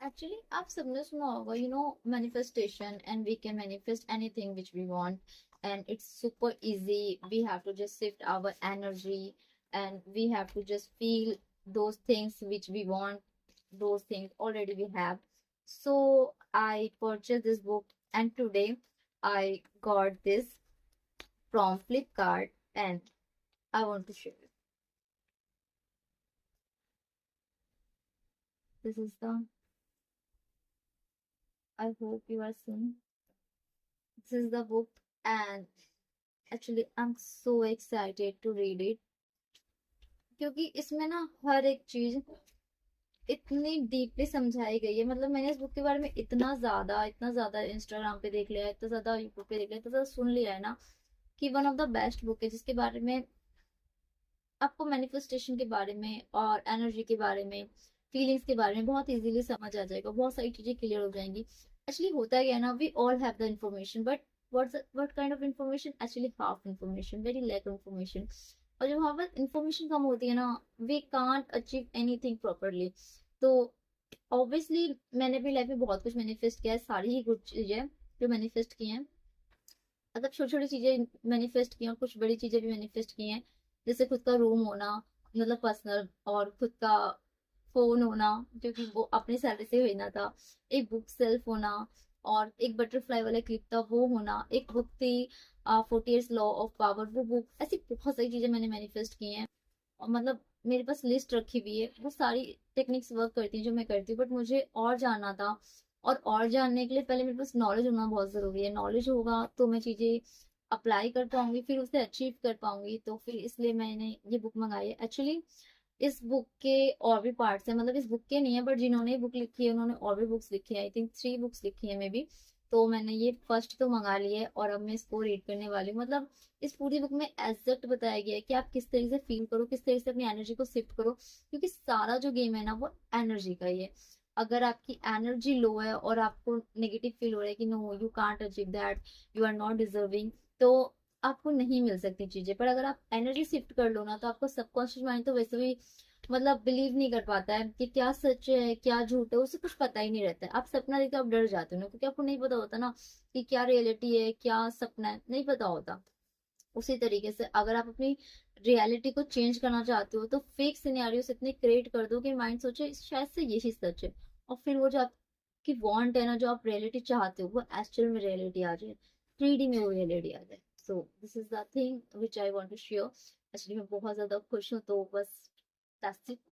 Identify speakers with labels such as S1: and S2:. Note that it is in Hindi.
S1: एक्चुअली आप सबने सुना होगा manifestation, and we can manifest anything which we want, and it's super easy. We have to just shift our energy, and we have to just feel those things which we want, those things already we have. So I purchased this book, and today I got this from Flipkart, and I want to share it. This is the, I hope you are seeing. This is the book, and actually I'm so excited to read it, क्योंकि इसमें ना हर एक चीज इतनी डीपली समझाई गई है. मतलब मैंने इस बुक के बारे में इतना ज्यादा इंस्टाग्राम पे देख लिया है, इतना ज्यादा यूट्यूब पे देख लिया है, इतना ज्यादा सुन लिया है ना, कि one of the best book है जिसके बारे में आपको मैनिफेस्टेशन के बारे में और एनर्जी के बारे में, फीलिंग्स के बारे में बहुत इजीली समझ आ जाएगा. बहुत सारी चीजें क्लियर हो जाएंगी. एक्चुअली होता क्या है ना, we all have the information, but what kind of information? Actually half information, very lack information. और जब हमारे पास इन्फॉर्मेशन कम होती है ना, we can't achieve anything properly. तो ऑब्वियसली मैंने अपनी लाइफ में बहुत कुछ मैनिफेस्ट किया है. सारी ही गुड चीजें जो मैनिफेस्ट की हैं, मतलब छोटी छोटी चीजें मैनिफेस्ट की हैं और कुछ बड़ी चीजें भी मैनिफेस्ट की हैं. जैसे खुद का रूम होना, मतलब पर्सनल, और खुद का फोन होना जो कि वो अपनी सैलरी से खरीदना था, एक बुक सेल्फ होना, और एक बटरफ्लाई वाला क्लिप था वो होना, एक बुक थी 48 लॉ ऑफ पावर, वो बुक. ऐसी बहुत सारी चीजें मैंने मैनिफेस्ट की हैं. और मतलब मेरे पास लिस्ट रखी हुई है, वो सारी टेक्निक्स वर्क करती हैं जो मैं करती हूँ, बट मुझे और जानना था. और जानने के लिए पहले मेरे पास नॉलेज होना बहुत जरूरी है. नॉलेज होगा तो मैं चीजें अप्लाई कर पाऊंगी, फिर उसे अचीव कर पाऊंगी. तो फिर इसलिए मैंने ये बुक मंगाई है. एक्चुअली इस बुक के और भी पार्ट्स हैं, मतलब इस बुक के नहीं है, बट जिन्होंने बुक लिखी है उन्होंने और भी बुक्स लिखी है. आई थिंक 3 बुक्स लिखी है मे बी. तो मैंने ये फर्स्ट तो मंगा ली है, और अब मैं इसको रीड करने वाली हूँ. मतलब इस पूरी बुक में एग्जैक्ट बताया गया है कि आप किस तरीके से फील करो, किस तरीके से अपनी एनर्जी को शिफ्ट करो, क्योंकि सारा जो गेम है ना वो एनर्जी का ही है. अगर आपकी एनर्जी लो है और आपको नेगेटिव फील हो रहा है कि no you can't achieve that, you are not deserving, तो आपको नहीं मिल सकती चीजें. पर अगर आप एनर्जी शिफ्ट कर लो ना, तो आपको सबकॉन्शियस माइंड तो वैसे भी मतलब बिलीव नहीं कर पाता है कि क्या सच है क्या झूठ है, उसे कुछ पता ही नहीं रहता है. आप सपना देखते आप डर जाते हो ना, क्योंकि आपको नहीं पता होता ना कि क्या रियलिटी है क्या सपना है, नहीं पता होता. उसी तरीके से अगर आप अपनी रियलिटी को चेंज करना चाहते हो, तो फेक सिनेरियोस इतने क्रिएट कर दो कि माइंड सोचे शायद से यही सच है, और फिर वो जो आपकी वांट है ना, जो आप रियलिटी चाहते हो, वो एक्चुअल में रियलिटी आ जाए, 3D में वो रियलिटी आ जाए. So this is the thing which I want to share. Actually मैं बहुत ज्यादा खुश हूँ, तो बस दैट्स इट.